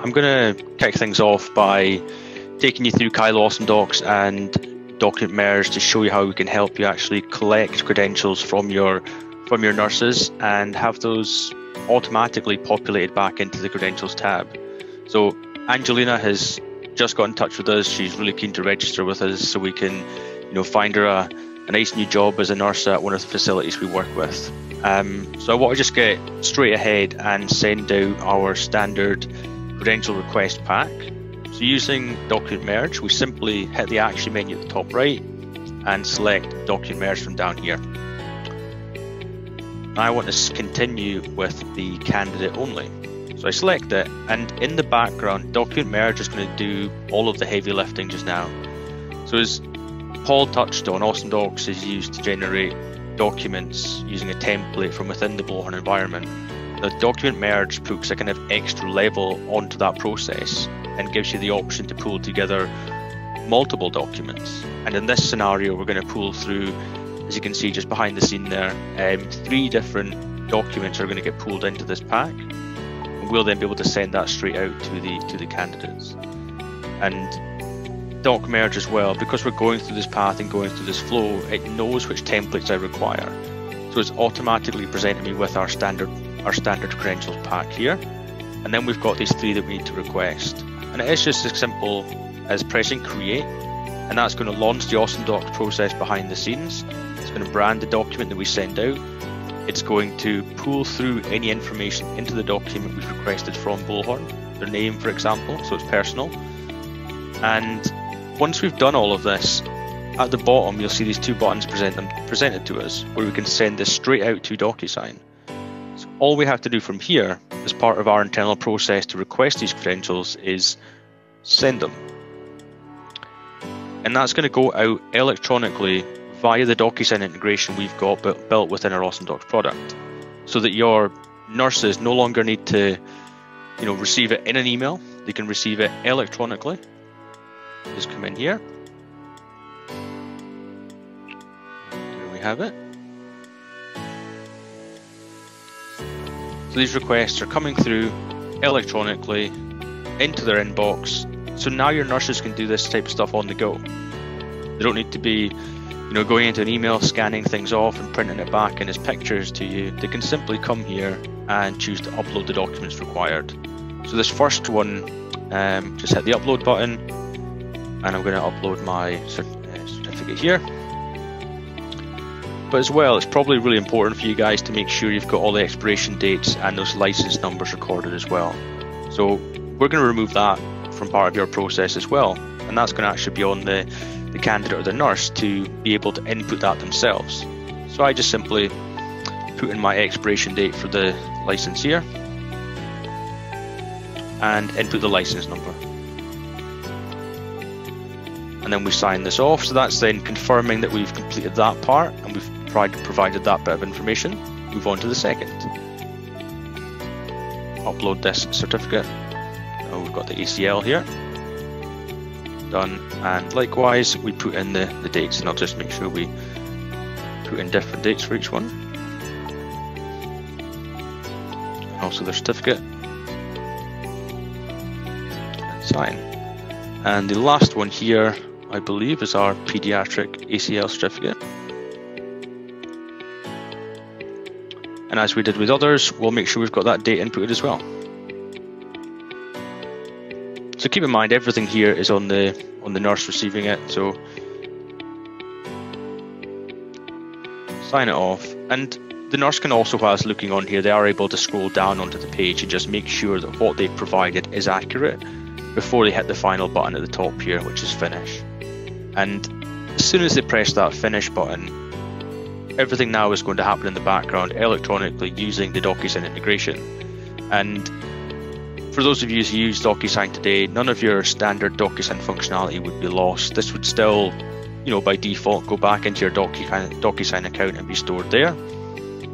I'm going to kick things off by taking you through Kyloe AwesomeDocs and Document Merge to show you how we can help you actually collect credentials from your nurses and have those automatically populated back into the Credentials tab. So Angelina has just got in touch with us. She's really keen to register with us so we can, find her a nice new job as a nurse at one of the facilities we work with. So I want to just get straight ahead and send out our standard credential request pack. So using Document Merge, we simply hit the action menu at the top right and select Document Merge from down here. Now I want to continue with the candidate only. So I select it, and in the background, Document Merge is going to do all of the heavy lifting just now. So as Paul touched on, AwesomeDocs is used to generate documents using a template from within the Blowhorn environment. The Document Merge puts a kind of extra level onto that process and gives you the option to pull together multiple documents. And in this scenario, we're going to pull through, as you can see just behind the scene there, 3 different documents are going to get pulled into this pack. And we'll then be able to send that straight out to the candidates. And Doc Merge as well, because we're going through this path and going through this flow, it knows which templates I require. So it's automatically presenting me with our standard credentials pack here. And then we've got these 3 that we need to request. And it is just as simple as pressing create, and that's going to launch the AwesomeDocs process behind the scenes. It's going to brand the document that we send out. It's going to pull through any information into the document we've requested from Bullhorn, their name for example, so it's personal. And once we've done all of this, at the bottom you'll see these 2 buttons presented to us where we can send this straight out to DocuSign. So all we have to do from here as part of our internal process to request these credentials is send them. And that's going to go out electronically via the DocuSign integration we've got built within our AwesomeDocs product, so that your nurses no longer need to receive it in an email. They can receive it electronically. Just come in here. There we have it. So these requests are coming through electronically into their inbox. So now your nurses can do this type of stuff on the go. They don't need to be going into an email, scanning things off and printing it back in as pictures to you. They can simply come here and choose to upload the documents required. So this first one, just hit the upload button, and I'm going to upload my certificate here. But as well, it's probably really important for you guys to make sure you've got all the expiration dates and those license numbers recorded as well. So we're going to remove that from part of your process as well, and that's going to actually be on the candidate or the nurse to be able to input that themselves. So I just simply put in my expiration date for the license here and input the license number. And then we sign this off, so that's then confirming that we've completed that part and we've provided that bit of information. Move on to the second. Upload this certificate. Now we've got the ACL here. Done, and likewise we put in the dates, and I'll just make sure we put in different dates for each one. And also the certificate. And sign. And the last one here, I believe, is our pediatric ACL certificate. And as we did with others, we'll make sure we've got that date inputted as well. So keep in mind, everything here is on the nurse receiving it. So sign it off, and the nurse can also, whilst looking on here, they are able to scroll down onto the page and just make sure that what they've provided is accurate before they hit the final button at the top here, which is finish. And as soon as they press that finish button, everything now is going to happen in the background electronically using the DocuSign integration. And for those of you who use DocuSign today, none of your standard DocuSign functionality would be lost. This would still, by default go back into your DocuSign account and be stored there.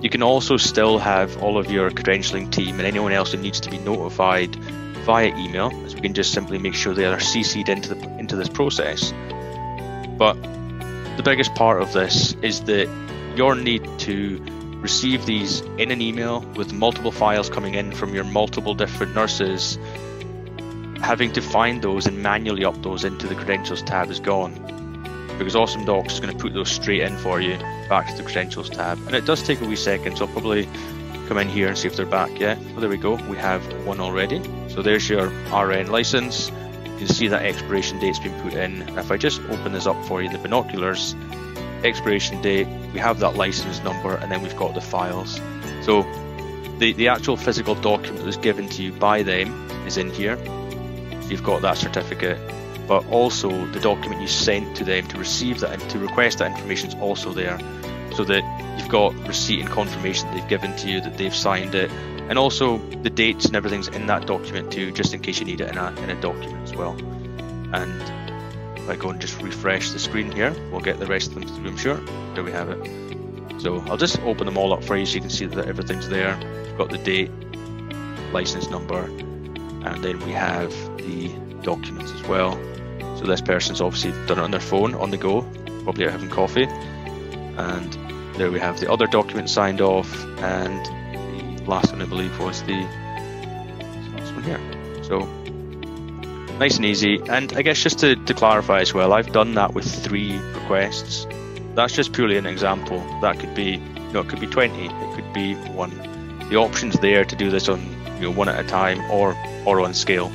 You can also still have all of your credentialing team and anyone else who needs to be notified via email, as we can just simply make sure they are CC'd into this process. But the biggest part of this is that your need to receive these in an email with multiple files coming in from your multiple different nurses having to find those and manually up those into the Credentials tab is gone, because AwesomeDocs is going to put those straight in for you back to the Credentials tab. And it does take a wee second, so I'll probably come in here and see if they're back yet. Well, there we go, we have one already. So there's your RN license. You can see that expiration date's been put in. And if I just open this up for you, the binoculars, expiration date, we have that license number, and then we've got the files. So the actual physical document that was given to you by them is in here. So you've got that certificate, but also the document you sent to them to receive that and to request that information is also there, so that you've got receipt and confirmation that they've given to you that they've signed it, and also the dates and everything's in that document too, just in case you need it in a document as well. And if I go and just refresh the screen here, we'll get the rest of them through, I'm sure. There we have it. So I'll just open them all up for you so you can see that everything's there. We've got the date, license number, and then we have the documents as well. So this person's obviously done it on their phone, on the go, probably out having coffee. And there we have the other document signed off, and the last one I believe was the last one here. So nice and easy. And I guess just to clarify as well, I've done that with 3 requests. That's just purely an example. That could be, it could be 20, it could be 1. The option's there to do this on, 1 at a time or on scale.